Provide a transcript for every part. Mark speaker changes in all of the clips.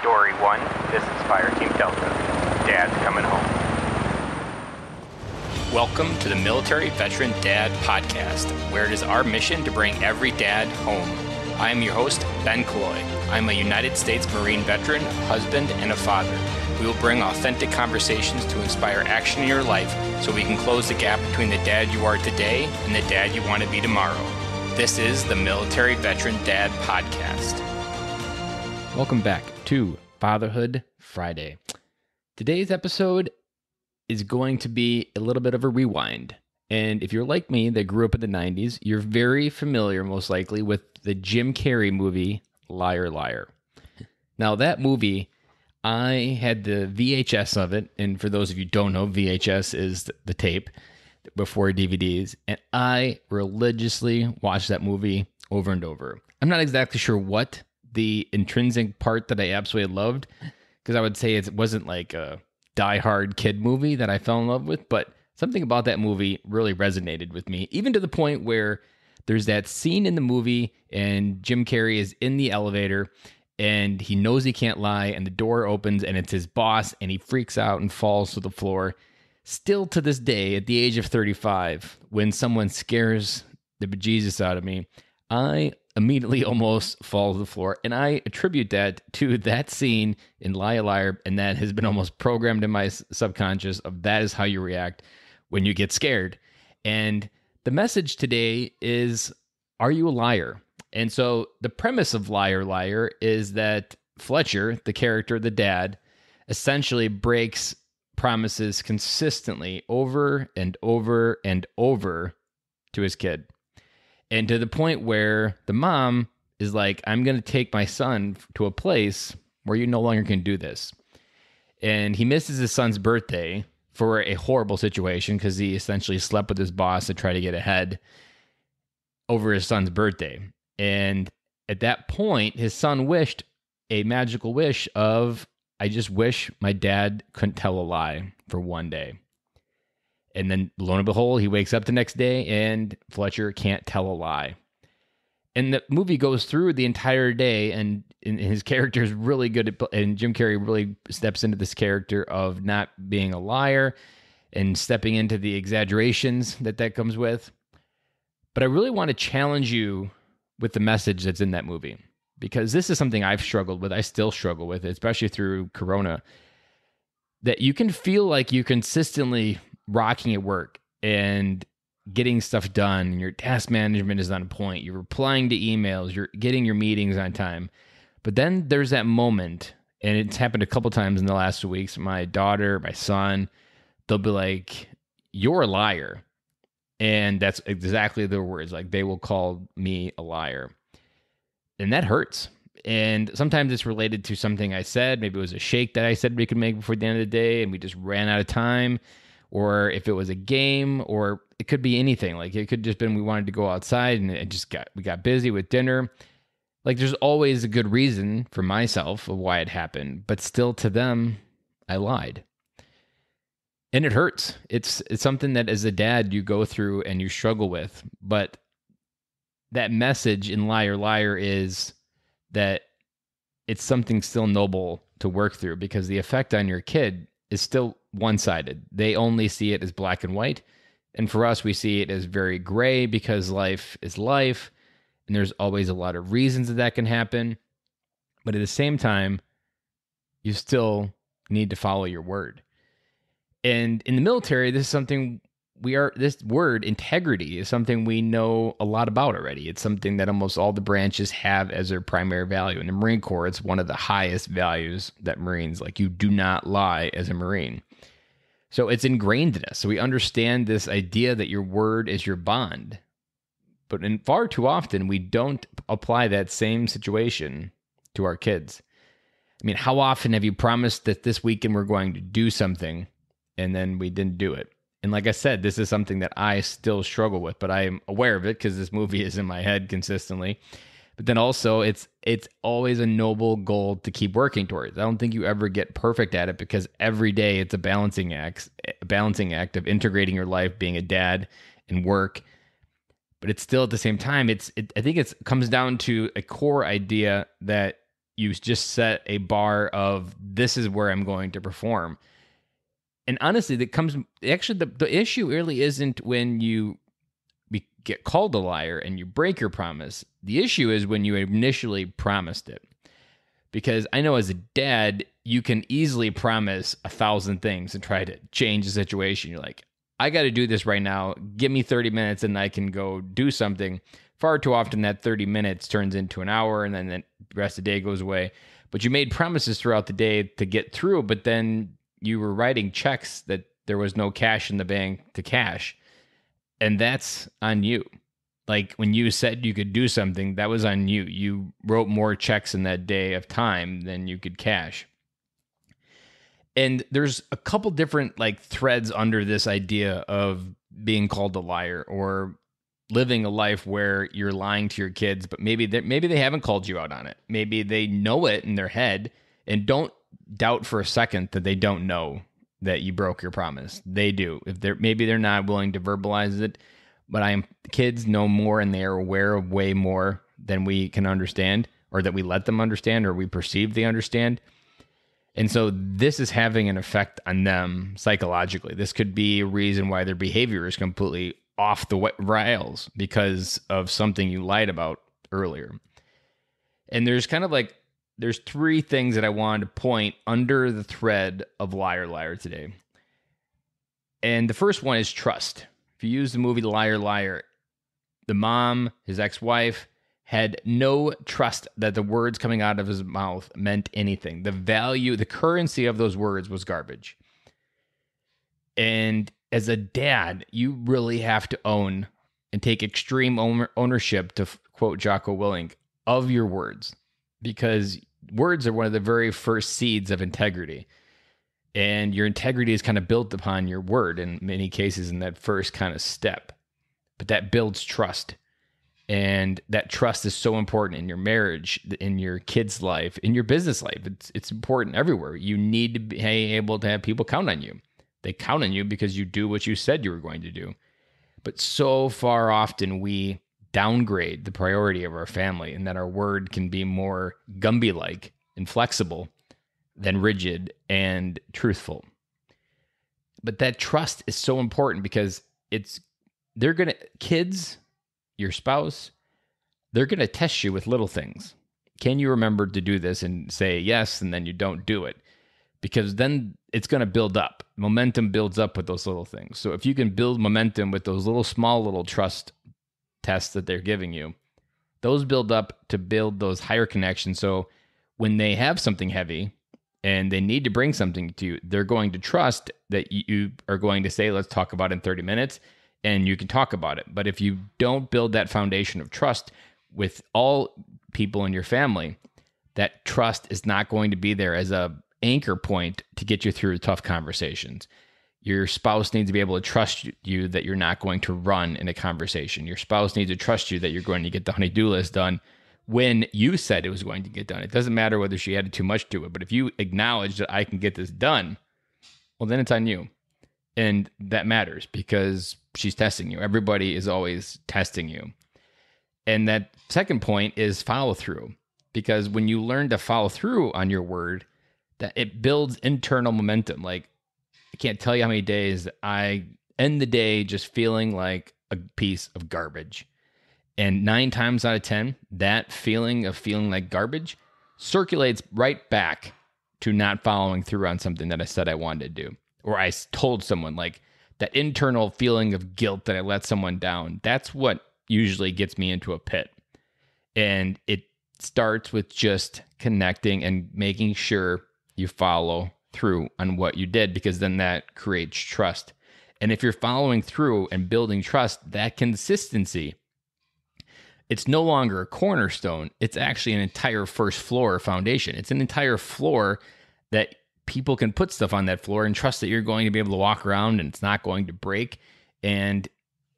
Speaker 1: Dory 1, this is Fire Team Delta. Dad's coming home. Welcome to the Military Veteran Dad Podcast, where it is our mission to bring every dad home. I am your host, Ben Killoy. I'm a United States Marine veteran, husband, and a father. We will bring authentic conversations to inspire action in your life so we can close the gap between the dad you are today and the dad you want to be tomorrow. This is the Military Veteran Dad Podcast.
Speaker 2: Welcome back to Fatherhood Friday. Today's episode is going to be a little bit of a rewind. And if you're like me that grew up in the 90s, you're very familiar, most likely, with the Jim Carrey movie, Liar, Liar. Now, that movie, I had the VHS of it. And for those of you who don't know, VHS is the tape before DVDs. And I religiously watched that movie over and over. I'm not exactly sure what the intrinsic part that I absolutely loved, because I would say it wasn't like a die-hard kid movie that I fell in love with, but something about that movie really resonated with me, even to the point where there's that scene in the movie and Jim Carrey is in the elevator and he knows he can't lie and the door opens and it's his boss and he freaks out and falls to the floor. Still to this day, at the age of 35, when someone scares the bejesus out of me, I immediately almost fall to the floor. And I attribute that to that scene in Liar Liar, and that has been almost programmed in my subconscious of that is how you react when you get scared. And the message today is, are you a liar? And so the premise of Liar Liar is that Fletcher, the character, the dad, essentially breaks promises consistently over and over and over to his kid. And to the point where the mom is like, I'm going to take my son to a place where you no longer can do this. And he misses his son's birthday for a horrible situation because he essentially slept with his boss to try to get ahead over his son's birthday. And at that point, his son wished a magical wish of, I just wish my dad couldn't tell a lie for one day. And then, lo and behold, he wakes up the next day and Fletcher can't tell a lie. And the movie goes through the entire day, and his character is really good at, and Jim Carrey really steps into this character of not being a liar and stepping into the exaggerations that comes with. But I really want to challenge you with the message that's in that movie, because this is something I've struggled with. I still struggle with it, especially through Corona, that you can feel like you consistently rocking at work and getting stuff done, and your task management is on point, you're replying to emails, you're getting your meetings on time. But then there's that moment, and it's happened a couple times in the last 2 weeks. My daughter, my son, they'll be like, you're a liar. And that's exactly their words. Like, they will call me a liar. And that hurts. And sometimes it's related to something I said. Maybe it was a shake that I said we could make before the end of the day and we just ran out of time. Or if it was a game, or it could be anything. Like, it could just been we wanted to go outside and we got busy with dinner. Like, there's always a good reason for myself of why it happened, but still to them, I lied. And it hurts. It's something that as a dad you go through and you struggle with. But that message in Liar Liar is that it's something still noble to work through, because the effect on your kid is still one-sided. They only see it as black and white. And for us, we see it as very gray, because life is life. And there's always a lot of reasons that can happen. But at the same time, you still need to follow your word. And in the military, this is something this word integrity is something we know a lot about already. It's something that almost all the branches have as their primary value. In the Marine Corps, it's one of the highest values that Marines, like, you do not lie as a Marine. So it's ingrained in us. So we understand this idea that your word is your bond. But far too often, we don't apply that same situation to our kids. I mean, how often have you promised that this weekend we're going to do something and then we didn't do it? And like I said, this is something that I still struggle with, but I am aware of it because this movie is in my head consistently. But then also, it's always a noble goal to keep working towards. I don't think you ever get perfect at it, because every day it's a balancing act of integrating your life, being a dad, and work. But it's still at the same time, I think it comes down to a core idea that you just set a bar of this is where I'm going to perform. And honestly, the issue really isn't when you get called a liar and you break your promise. The issue is when you initially promised it. Because I know as a dad, you can easily promise 1,000 things and try to change the situation. You're like, I got to do this right now. Give me 30 minutes and I can go do something. Far too often that 30 minutes turns into an hour and then the rest of the day goes away. But you made promises throughout the day to get through, but then you were writing checks that there was no cash in the bank to cash. And that's on you. Like when you said you could do something, that was on you. You wrote more checks in that day of time than you could cash. And there's a couple different like threads under this idea of being called a liar or living a life where you're lying to your kids, but maybe they haven't called you out on it. Maybe they know it in their head, and don't doubt for a second that they don't know that you broke your promise. They do. Maybe they're not willing to verbalize it, but kids know more and they are aware of way more than we can understand, or that we let them understand, or we perceive they understand. And so this is having an effect on them psychologically. This could be a reason why their behavior is completely off the rails because of something you lied about earlier. And there's there's three things that I wanted to point under the thread of Liar Liar today. And the first one is trust. If you use the movie Liar Liar, the mom, his ex-wife, had no trust that the words coming out of his mouth meant anything. The value, the currency of those words was garbage. And as a dad, you really have to own and take extreme ownership, to quote Jocko Willink, of your words, because words are one of the very first seeds of integrity. And your integrity is kind of built upon your word in many cases in that first kind of step. But that builds trust. And that trust is so important in your marriage, in your kids' life, in your business life. It's important everywhere. You need to be able to have people count on you. They count on you because you do what you said you were going to do. But so far often we downgrade the priority of our family, and that our word can be more Gumby-like and flexible than rigid and truthful. But that trust is so important because kids, your spouse, they're going to test you with little things. Can you remember to do this and say yes, and then you don't do it? Because then it's going to build up. Momentum builds up with those little things. So if you can build momentum with those small little trust tests that they're giving you, those build up to build those higher connections. So when they have something heavy and they need to bring something to you, they're going to trust that you are going to say, let's talk about it in 30 minutes, and you can talk about it. But if you don't build that foundation of trust with all people in your family, that trust is not going to be there as a anchor point to get you through tough conversations. Your spouse needs to be able to trust you that you're not going to run in a conversation. Your spouse needs to trust you that you're going to get the honey-do list done when you said it was going to get done. It doesn't matter whether she added too much to it, but if you acknowledge that I can get this done, well, then it's on you. And that matters because she's testing you. Everybody is always testing you. And that second point is follow through, because when you learn to follow through on your word, that it builds internal momentum. Like, I can't tell you how many days I end the day just feeling like a piece of garbage. And 9 times out of 10, that feeling like garbage circulates right back to not following through on something that I said I wanted to do. Or I told someone, like that internal feeling of guilt that I let someone down. That's what usually gets me into a pit. And it starts with just connecting and making sure you follow through on what you did, because then that creates trust. And if you're following through and building trust, that consistency, it's no longer a cornerstone. It's actually an entire first floor foundation. It's an entire floor that people can put stuff on that floor and trust that you're going to be able to walk around and it's not going to break. And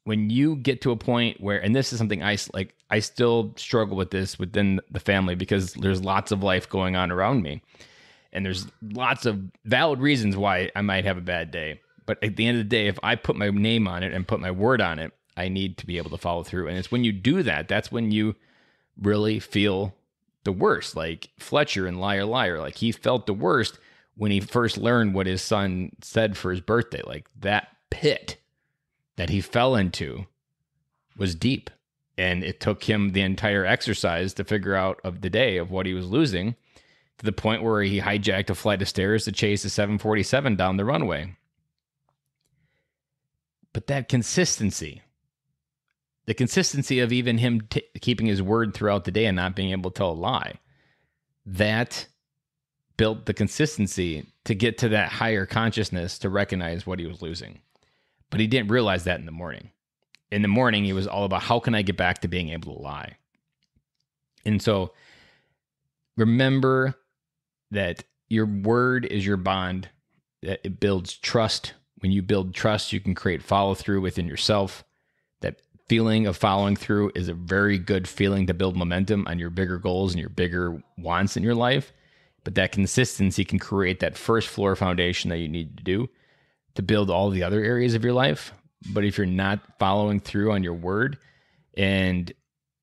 Speaker 2: when you get to a point where, and this is something I still struggle with this within the family, because there's lots of life going on around me. And there's lots of valid reasons why I might have a bad day. But at the end of the day, if I put my name on it and put my word on it, I need to be able to follow through. And it's when you do that, that's when you really feel the worst, like Fletcher and Liar Liar. Like he felt the worst when he first learned what his son said for his birthday. Like that pit that he fell into was deep. And it took him the entire exercise to figure out of the day of what he was losing, to the point where he hijacked a flight of stairs to chase a 747 down the runway. But that consistency, the consistency of even him keeping his word throughout the day and not being able to tell a lie, that built the consistency to get to that higher consciousness to recognize what he was losing. But he didn't realize that in the morning. In the morning, he was all about, how can I get back to being able to lie? And so remember that your word is your bond, that it builds trust. When you build trust, you can create follow through within yourself. That feeling of following through is a very good feeling to build momentum on your bigger goals and your bigger wants in your life. But that consistency can create that first floor foundation that you need to do to build all the other areas of your life. But if you're not following through on your word, and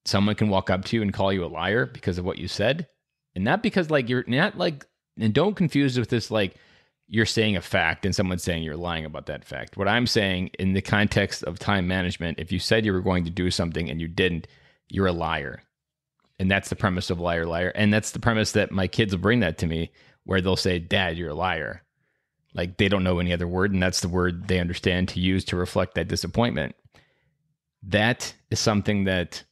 Speaker 2: someone can walk up to you and call you a liar because of what you said, and not because like you're not like, and don't confuse it with this like you're saying a fact and someone's saying you're lying about that fact. What I'm saying in the context of time management, if you said you were going to do something and you didn't, you're a liar. And that's the premise of Liar Liar. And that's the premise that my kids will bring that to me, where they'll say, Dad, you're a liar. Like they don't know any other word, and that's the word they understand to use to reflect that disappointment. That is something that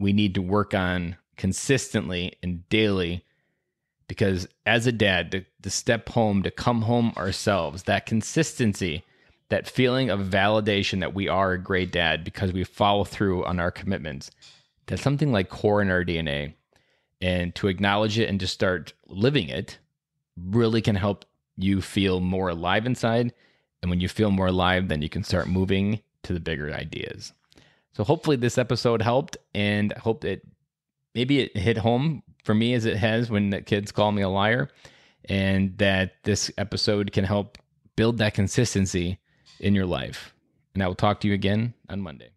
Speaker 2: we need to work on consistently and daily, because as a dad, to step home, to come home ourselves, that consistency, that feeling of validation that we are a great dad because we follow through on our commitments, that's something like core in our DNA. And to acknowledge it and to start living it really can help you feel more alive inside. And when you feel more alive, then you can start moving to the bigger ideas. So hopefully this episode helped, and I hope that maybe it hit home for me as it has when the kids call me a liar, and that this episode can help build that consistency in your life. And I will talk to you again on Monday.